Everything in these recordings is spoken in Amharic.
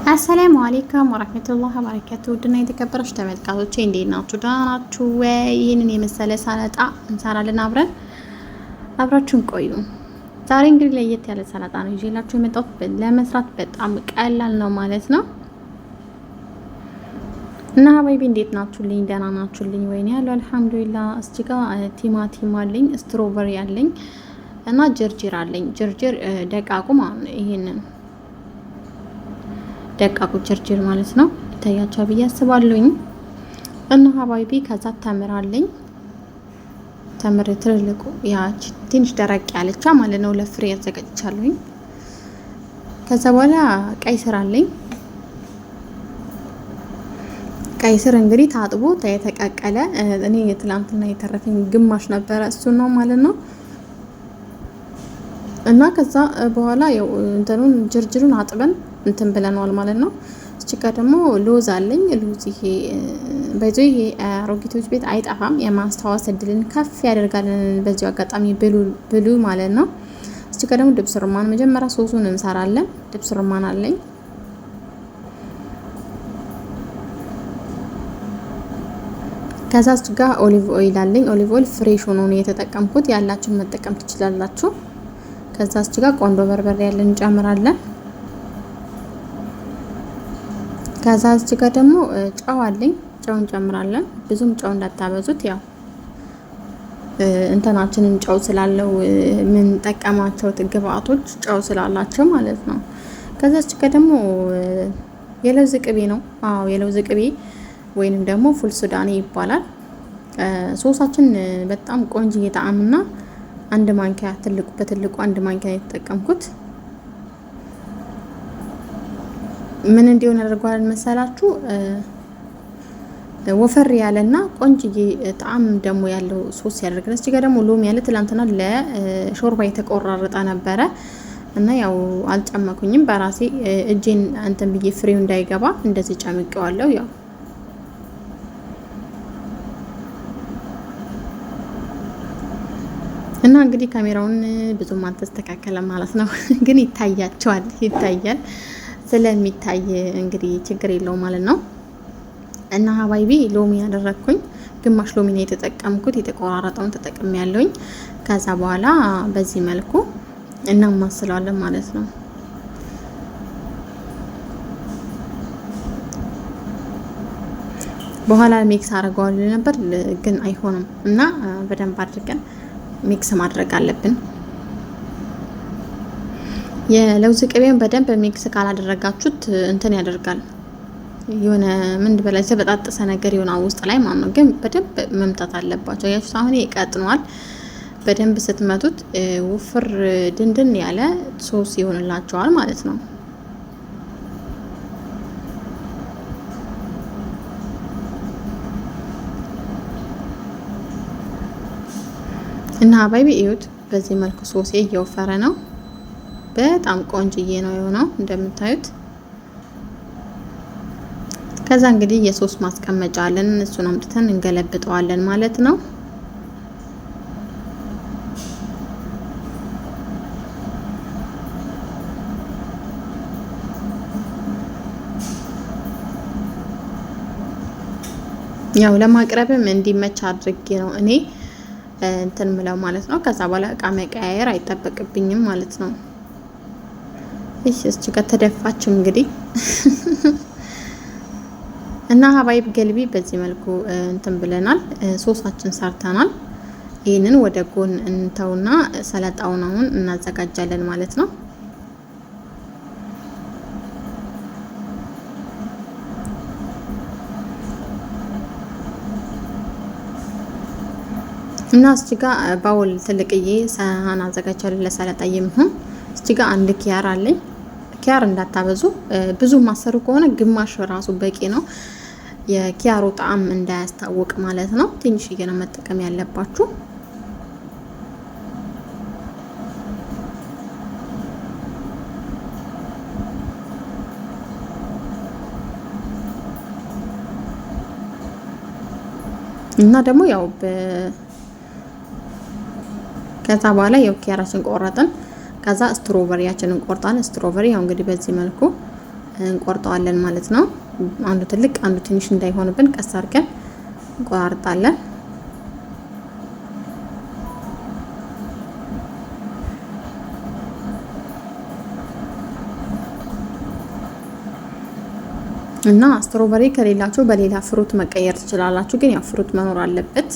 አሰላሙ አለይኩም ወራህመቱላሂ ወበረካቱ። ውድና የተከበራችሁ ተመልካቾቼ እንዴት ናችሁ? ደህና ናችሁ ወይ? ይህንን የመሰለ ሰላጣ እንሰራለን አብራችሁን ቆዩ። ዛሬ እንግዲህ ለየት ያለ ሰላጣ ነው ይዤላችሁ የመጣሁት። ለመስራት በጣም ቀላል ነው ማለት ነው። እና ሀባይቢ እንዴት ናችሁልኝ? ደህና ናችሁልኝ ወይኔ? ያለው አልሐምዱሊላህ። እስቲ ጋር ቲማቲም አለኝ፣ ስትሮበሪ አለኝ እና ጅርጅር አለኝ። ጅርጅር ደቃቁ ማለት ነው። ይሄንን ደቃቁ ጅርጅር ማለት ነው። ይታያችኋል ብዬ አስባለሁኝ። እና ሀባይቢ ከዛ ተምራለኝ። ተምር ትልልቁ ያች ትንሽ ደረቅ ያለቻ ማለት ነው። ለፍሬ ያዘጋጅቻለሁኝ። ከዛ በኋላ ቀይ ስር አለኝ። ቀይ ስር እንግዲህ ታጥቦ የተቀቀለ እኔ የትላንትና የተረፈኝ ግማሽ ነበረ፣ እሱ ነው ማለት ነው። እና ከዛ በኋላ ያው እንትኑን ጅርጅሩን አጥበን እንትን ብለናል ማለት ነው። እቺ ጋር ደግሞ ሎዝ አለኝ። ሎዝ ይሄ ይሄ አሮጊቶች ቤት አይጠፋም፣ የማስታወስ እድልን ከፍ ያደርጋል። በዚሁ አጋጣሚ ብሉ ማለት ነው። እቺ ጋር ደግሞ ድብስ ሩማን መጀመሪያ ሶሱን እንሰራለን። ድብስ ሩማን አለኝ። ከዛ እዚህ ጋር ኦሊቭ ኦይል አለኝ። ኦሊቭ ኦይል ፍሬሽ ሆኖ ነው የተጠቀምኩት፣ ያላችሁን መጠቀም ትችላላችሁ። ከዛ እዚህ ጋር ቆንጆ በርበሬ ያለን እንጨምራለን። ከዛ እዚህ ጋር ደግሞ ጨው አለኝ። ጨው እንጨምራለን። ብዙም ጨው እንዳታበዙት፣ ያው እንትናችንን ጨው ስላለው ምን ጠቀማቸው ግብአቶች ጨው ስላላቸው ማለት ነው። ከዛ እዚህ ጋር ደግሞ የለውዝ ቅቤ ነው። አዎ የለውዝ ቅቤ ወይንም ደግሞ ፉል ሱዳኒ ይባላል። ሶሳችን በጣም ቆንጆ ጣዕምና አንድ ማንኪያ በትልቁ አንድ ማንኪያ የተጠቀምኩት ምን እንዲሆን አድርጓል መሰላችሁ? ወፈር ያለና ቆንጆዬ ጣዕም ደግሞ ያለው ሶስ ያደርጋል። እዚህ ጋር ደግሞ ሎሚ ያለ ትላንትና ለሾርባ የተቆራረጠ ነበረ እና ያው አልጨመኩኝም። በራሴ እጄን እንትን ብዬ ፍሬው እንዳይገባ እንደዚህ ጨምቄዋለሁ። ያው እና እንግዲህ ካሜራውን ብዙም አልተስተካከለም ማለት ነው፣ ግን ይታያል። ስለሚታይ እንግዲህ ችግር የለውም ማለት ነው። እና ሀባይቢ ሎሚ ያደረኩኝ ግማሽ ሎሚ ነው የተጠቀምኩት፣ የተቆራረጠውን ተጠቅሜ ያለውኝ። ከዛ በኋላ በዚህ መልኩ እናማስለዋለን ማለት ነው። በኋላ ሚክስ አድርገዋለሁ ነበር ግን አይሆንም እና በደንብ አድርገን ሚክስ ማድረግ አለብን። የለውዝ ቅቤን በደንብ ሚክስ ካላደረጋችሁት እንትን ያደርጋል፣ የሆነ ምን በላይ ተበጣጠሰ ነገር ይሆናል ውስጥ ላይ ማለት ነው። ግን በደንብ መምጣት አለባቸው። ያችሁ አሁን ይቀጥኗል። በደንብ ስትመቱት ውፍር ድንድን ያለ ሶስ ይሆንላቸዋል ማለት ነው። እና ሀባይቢ እዩት፣ በዚህ መልኩ ሶሴ እየወፈረ ነው። በጣም ቆንጅዬ ነው የሆነው እንደምታዩት። ከዛ እንግዲህ የሶስ ማስቀመጫ አለን፣ እሱን አምጥተን እንገለብጠዋለን ማለት ነው። ያው ለማቅረብም እንዲመች አድርጌ ነው እኔ እንትን ምለው ማለት ነው። ከዛ በኋላ እቃ መቀያየር አይጠበቅብኝም ማለት ነው። እሺ እዚህ ጋር ተደፋች እንግዲህ እና ሀባይብ ገልቢ በዚህ መልኩ እንትን ብለናል። ሶሳችን ሰርተናል። ይህንን ወደ ጎን እንተውና ሰላጣውን አሁን እናዘጋጃለን ማለት ነው። እና እዚህ ጋር ባውል ትልቅዬ ሳህን አዘጋጅቻለሁ ለሰላጣ የሚሆን። እዚህ ጋር አንድ ኪያር አለኝ። ኪያር እንዳታበዙ፣ ብዙ ማሰሩ ከሆነ ግማሽ ራሱ በቂ ነው፣ የኪያሩ ጣዕም እንዳያስታውቅ ማለት ነው። ትንሽዬ ነው መጠቀም ያለባችሁ። እና ደግሞ ያው ከዛ በኋላ ያው ኪያራችን ቆረጥን። ከዛ ስትሮበሪያችንን ቆርጣን ስትሮበሪ ያው እንግዲህ በዚህ መልኩ እንቆርጠዋለን ማለት ነው። አንዱ ትልቅ አንዱ ትንሽ እንዳይሆንብን ቀስ አድርገን እንቆራርጣለን። እና ስትሮበሪ ከሌላችሁ በሌላ ፍሩት መቀየር ትችላላችሁ፣ ግን ያው ፍሩት መኖር አለበት።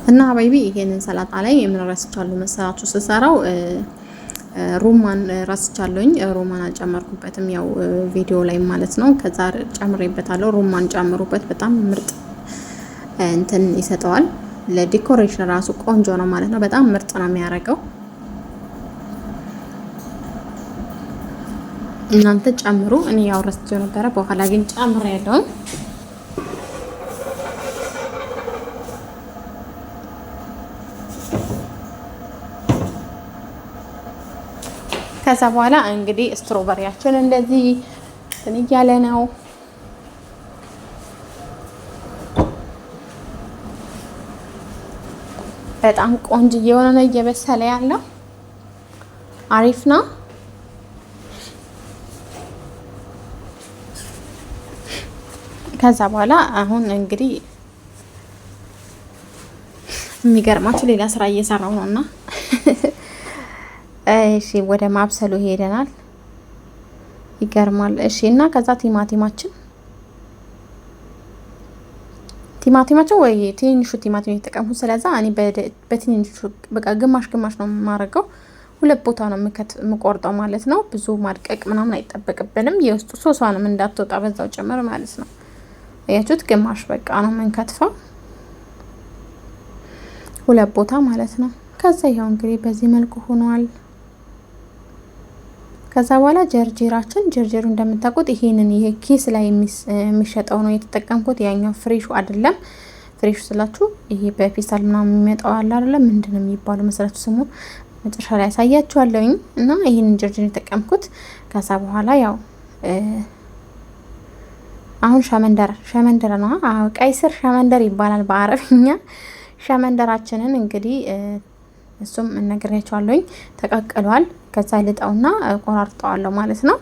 እና ሀባይቢ ይሄንን ሰላጣ ላይ የምንረስቻለሁ መሰላችሁ ስሰራው ሮማን ረስቻለሁኝ። ሮማን አልጨመርኩበትም ያው ቪዲዮ ላይ ማለት ነው። ከዛ ጨምሬበታለሁ። ሮማን ጨምሩበት፣ በጣም ምርጥ እንትን ይሰጠዋል። ለዲኮሬሽን ራሱ ቆንጆ ነው ማለት ነው። በጣም ምርጥ ነው የሚያደርገው። እናንተ ጨምሩ። እኔ ያው ረስቼው ነበረ፣ በኋላ ግን ጨምሬያለሁ። ከዛ በኋላ እንግዲህ ስትሮበሪያችን እንደዚህ እንትን እያለ ነው። በጣም ቆንጆ የሆነ ነው እየበሰለ ያለው፣ አሪፍ ነው። ከዛ በኋላ አሁን እንግዲህ የሚገርማችሁ ሌላ ስራ እየሰራው ነውና እሺ ወደ ማብሰሉ ሄደናል። ይገርማል። እሺ እና ከዛ ቲማቲማችን ወይ ትንሹ ቲማቲም የተጠቀምኩት። ስለዛ እኔ በትንሹ በቃ ግማሽ ግማሽ ነው የማደርገው። ሁለት ቦታ ነው የምቆርጠው ማለት ነው። ብዙ ማድቀቅ ምናምን አይጠበቅብንም። የውስጡ ሶሷንም እንዳትወጣ በዛው ጨምር ማለት ነው። አያችሁት? ግማሽ በቃ ነው የምንከትፈው፣ ሁለት ቦታ ማለት ነው። ከዛ ይኸው እንግዲህ በዚህ መልኩ ሆኗል። ከዛ በኋላ ጀርጀሩ እንደምታውቁት ይሄንን ይሄ ኪስ ላይ የሚሸጠው ነው የተጠቀምኩት። ያኛው ፍሬሹ አይደለም። ፍሬሹ ስላችሁ ይሄ በፌስታል ምናምን የሚመጣው አለ አይደለም፣ ምንድነው የሚባለው መሰላችሁ ስሙ? መጨረሻ ላይ ያሳያችኋለሁኝ። እና ይሄንን ጀርጀር የተጠቀምኩት። ከዛ በኋላ ያው አሁን ሸመንደር ነው። አዎ ቀይ ስር ሸመንደር ይባላል በአረብኛ። ሸመንደራችንን እንግዲህ እሱም እነግራችኋለሁኝ። ተቀቅሏል። ከዛ ልጣውና ቆራርጠዋለሁ ማለት ነው።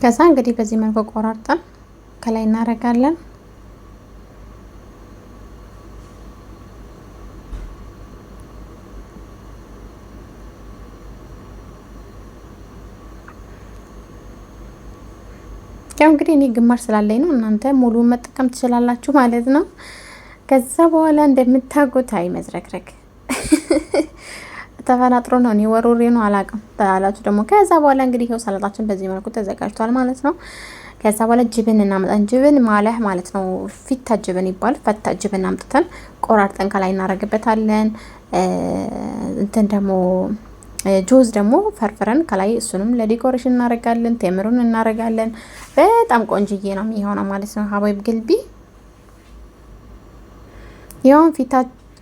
ከዛ እንግዲህ በዚህ መልኩ ቆራርጠን ከላይ እናደርጋለን። ያው እንግዲህ እኔ ግማሽ ስላለኝ ነው፣ እናንተ ሙሉውን መጠቀም ትችላላችሁ ማለት ነው። ከዛ በኋላ እንደምታውቁት አይ መዝረክረክ ተፈናጥሮ ነው። እኔ ወሮሬ ነው አላውቅም ታላችሁ ደግሞ። ከዛ በኋላ እንግዲህ ይሄው ሰላጣችን በዚህ መልኩ ተዘጋጅቷል ማለት ነው። ከዛ በኋላ ጅብን እናመጣን። ጅብን ማለህ ማለት ነው ፊታ ጅብን ይባል። ፈታ ጅብን አምጥተን ቆራርጠን ከላይ እናደርግበታለን። እንትን ደግሞ ጆዝ ደግሞ ፈርፍረን ከላይ እሱንም ለዲኮሬሽን እናደርጋለን። ቴምሩን እናደርጋለን። በጣም ቆንጅዬ ነው የሚሆነው ማለት ነው። ሀባይብ ግልቢ ይሄውን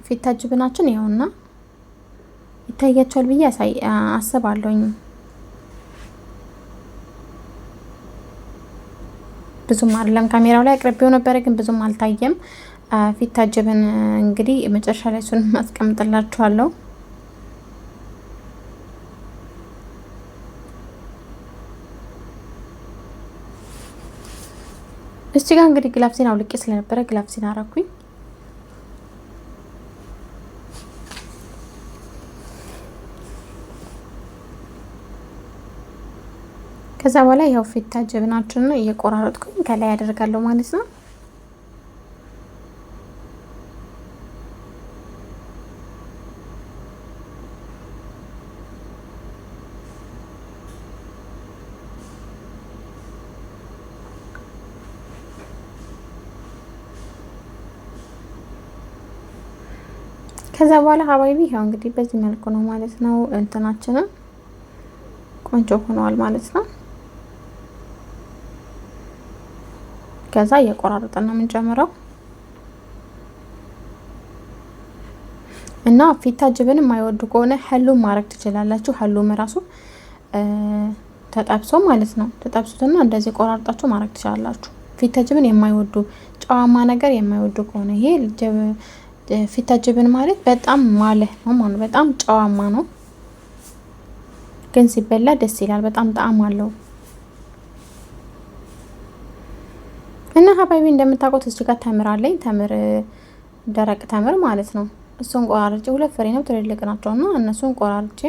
ፊታ ጅብናችን ይሄውና ይታያቸዋል ብዬ አስባለሁኝ። ብዙም አይደለም ካሜራው ላይ አቅርቤው ነበረ፣ ግን ብዙም አልታየም። ፊት ታጅብን እንግዲህ መጨረሻ ላይ እሱን ማስቀምጥላችኋለሁ። እዚህ ጋር እንግዲህ ግላፍሲን አውልቄ ስለነበረ ግላፍሲን አረኩኝ። ከዛ በኋላ ያው ፊታ ጀብናችንን እየቆራረጥኩኝ ከላይ ያደርጋለሁ ማለት ነው። ከዛ በኋላ ሀባይቢ ያው እንግዲህ በዚህ መልኩ ነው ማለት ነው። እንትናችንን ቆንጆ ሆኗል ማለት ነው። ከዛ እየቆራረጠን ነው የምንጨምረው እና ፊታ ጅብን የማይወዱ ከሆነ ሀሉም ማድረግ ትችላላችሁ። ሀሉም ራሱ ተጠብሶ ማለት ነው። ተጠብሱትና እንደዚህ ቆራርጣችሁ ማድረግ ትችላላችሁ። ፊታ ጅብን የማይወዱ ጨዋማ ነገር የማይወዱ ከሆነ ይሄ ፊታ ጅብን ማለት በጣም ማለህ ነው ማለት በጣም ጨዋማ ነው፣ ግን ሲበላ ደስ ይላል። በጣም ጣዕም አለው እና ሀባይቢ እንደምታውቁት እዚህ ጋር ተምር አለኝ። ተምር ደረቅ ተምር ማለት ነው። እሱን ቆራርጬ 2 ፍሬ ነው ትልልቅ ናቸውና እነሱን ቆራርጬ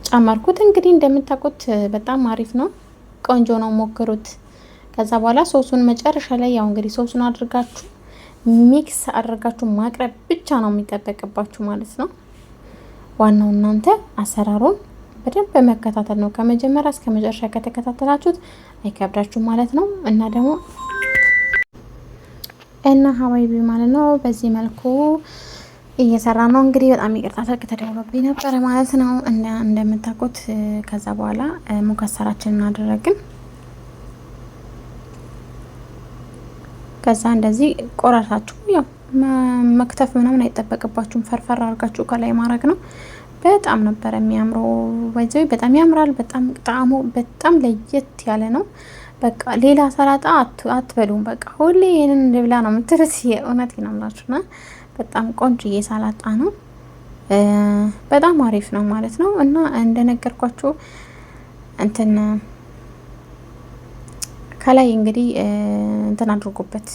ጨመርኩት። እንግዲህ እንደምታውቁት በጣም አሪፍ ነው፣ ቆንጆ ነው፣ ሞክሩት። ከዛ በኋላ ሶሱን መጨረሻ ላይ ያው እንግዲህ ሶሱን አድርጋችሁ ሚክስ አድርጋችሁ ማቅረብ ብቻ ነው የሚጠበቅባችሁ ማለት ነው። ዋናው እናንተ አሰራሩን በደንብ በመከታተል ነው። ከመጀመሪያ እስከ መጨረሻ ከተከታተላችሁት አይከብዳችሁ ማለት ነው። እና ሀባይቢ ማለት ነው በዚህ መልኩ እየሰራ ነው። እንግዲህ በጣም ይቅርታ ስልክ ተደውሎብኝ ነበረ ማለት ነው። እና እንደምታውቁት ከዛ በኋላ ሙከሰራችንን አደረግን። ከዛ እንደዚህ ቆራርታችሁ ያው መክተፍ ምናምን አይጠበቅባችሁም። ፈርፈር አድርጋችሁ ከላይ ማድረግ ነው። በጣም ነበር የሚያምረው። ወይዘይ በጣም ያምራል። በጣም ጣዕሙ በጣም ለየት ያለ ነው። በቃ ሌላ ሰላጣ አትበሉም። በቃ ሁሌ ይሄንን ልብላ ነው የምትሉት። የእውነት ይናምላችሁና በጣም ቆንጆዬ ሰላጣ ነው። በጣም አሪፍ ነው ማለት ነው። እና እንደነገርኳችሁ እንትን ከላይ እንግዲህ እንትን አድርጉበት